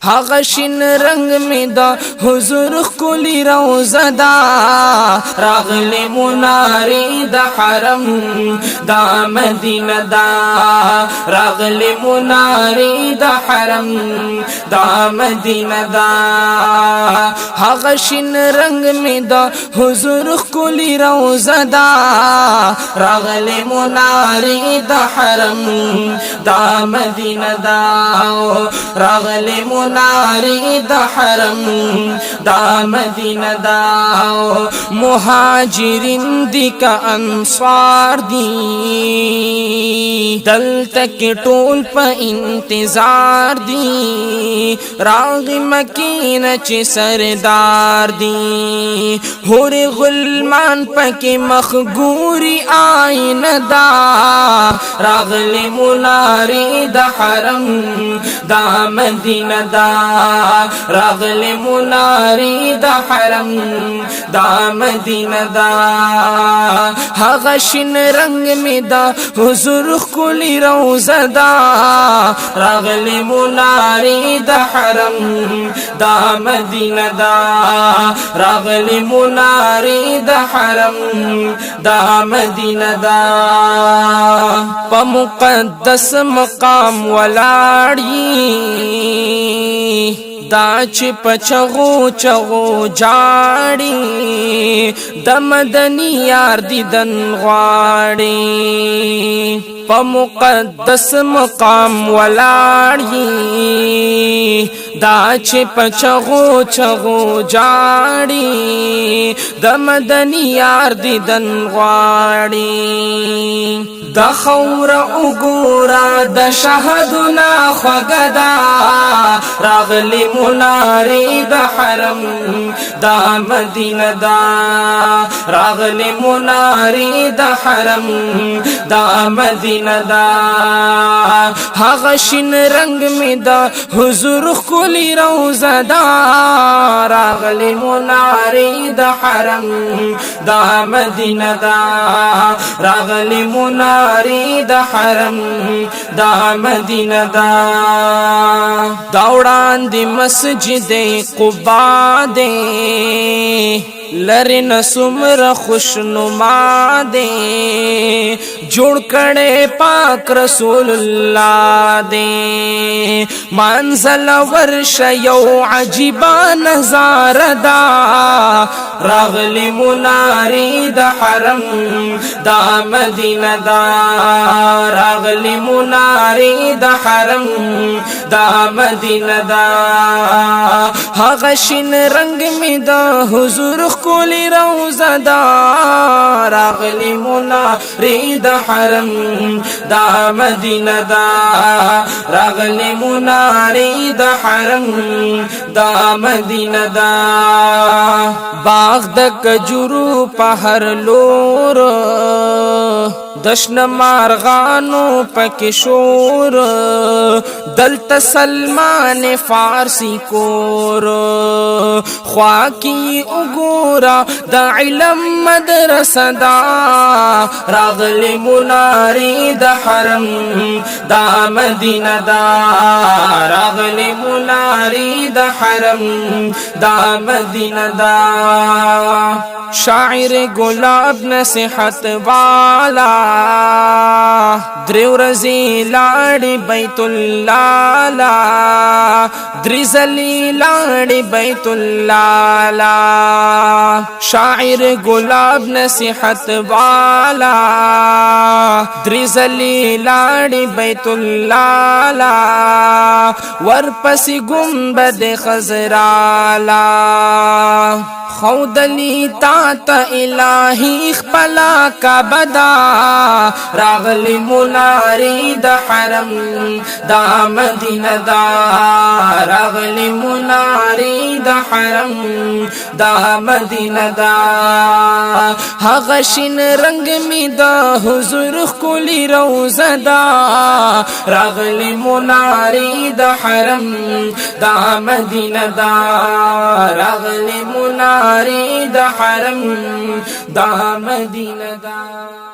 هغه شین رنگ می دا حضور خلی روزه دا راغلی مناری دا حرم دا مدینه دا راغلی مناری دا حرم دا مدینه دا هغه شین رنگ می دا حضور خلی روزه دا راغلی مناری دا حرم دا مدینه دا راغلی مناری دا حرم دا مدینه دا مهاجرین دی کا انصار دی دل تک ټول په انتظار دی راغی مکین چی سردار دی ہور غلمان پکی مخگوری آئین دا راغلی مناری دا حرم دا مدینه دا راغلی مناری دا حرم دا مدینه دا هغه شین رنگ می دا حضور خلی روزه دا راغلی مناری دا حرم دا مدینه دا راغلی مناری دا حرم دا مدینه دا په مقدس مقام ولاړی دا چې پچغو چغو جاړي د مدني یار دیدن غواړي په مقدس مقام ولاړي دا چې پچغو چغو جاړي د مدني یار دیدن غواړي د خور وګورا د شهادنا خوګدا راغلی مناری دا حرم دا مدینه دا راغلی مناری دا حرم دا مدینه دا هغه شین رنگ می دا حضور خلی روزه دا راغلی مناری دا حرم دا مدینه دا راغلی مناری دا حرم دا مدینه دا دوڑان دی مسجد قبا دے لرن سمر خوشنما دے جوڑ کڑے پاک رسول اللہ دے منزل ورش یو عجیبا نظار دا راغلی مناری دا حرم دا مدینہ دا راغلی مناری دا حرم دا مدینہ دا هغه شین رنگ می دا حضور خلی روزه دا راغلی مناری دا حرم دا مدینه دا راغلی مناری دا حرم دا مدینه دا باغ د کجورو په هر لور دشن مارغانو پک شور دلت سلمان فارسی کور خواکی اگورا دا علم مدرسه دا راغلی مناری دا حرم دا مدینه دا راغلی مناری دا حرم دا مدینه دا شاعر گلاب نصیحت والا دریورزی لاڑی بیت اللہ لا دریزلی لاڑی بیت اللہ لا شاعر گلاب نصیحت والا دریزلی لاڑی بیت اللہ لا ورپسی گنبد خزرالا خودلی تا تا الہی خپلا کا بدا راغلی مناری دا حرم دا مدینہ دا راغلی مناری دا حرم دا مدینہ دا هغه شین رنگ می دا حضور خلی روزه دا راغلی مناری دا حرم دا مدینہ دا راغلی مناری دا حرم دا مدینہ دا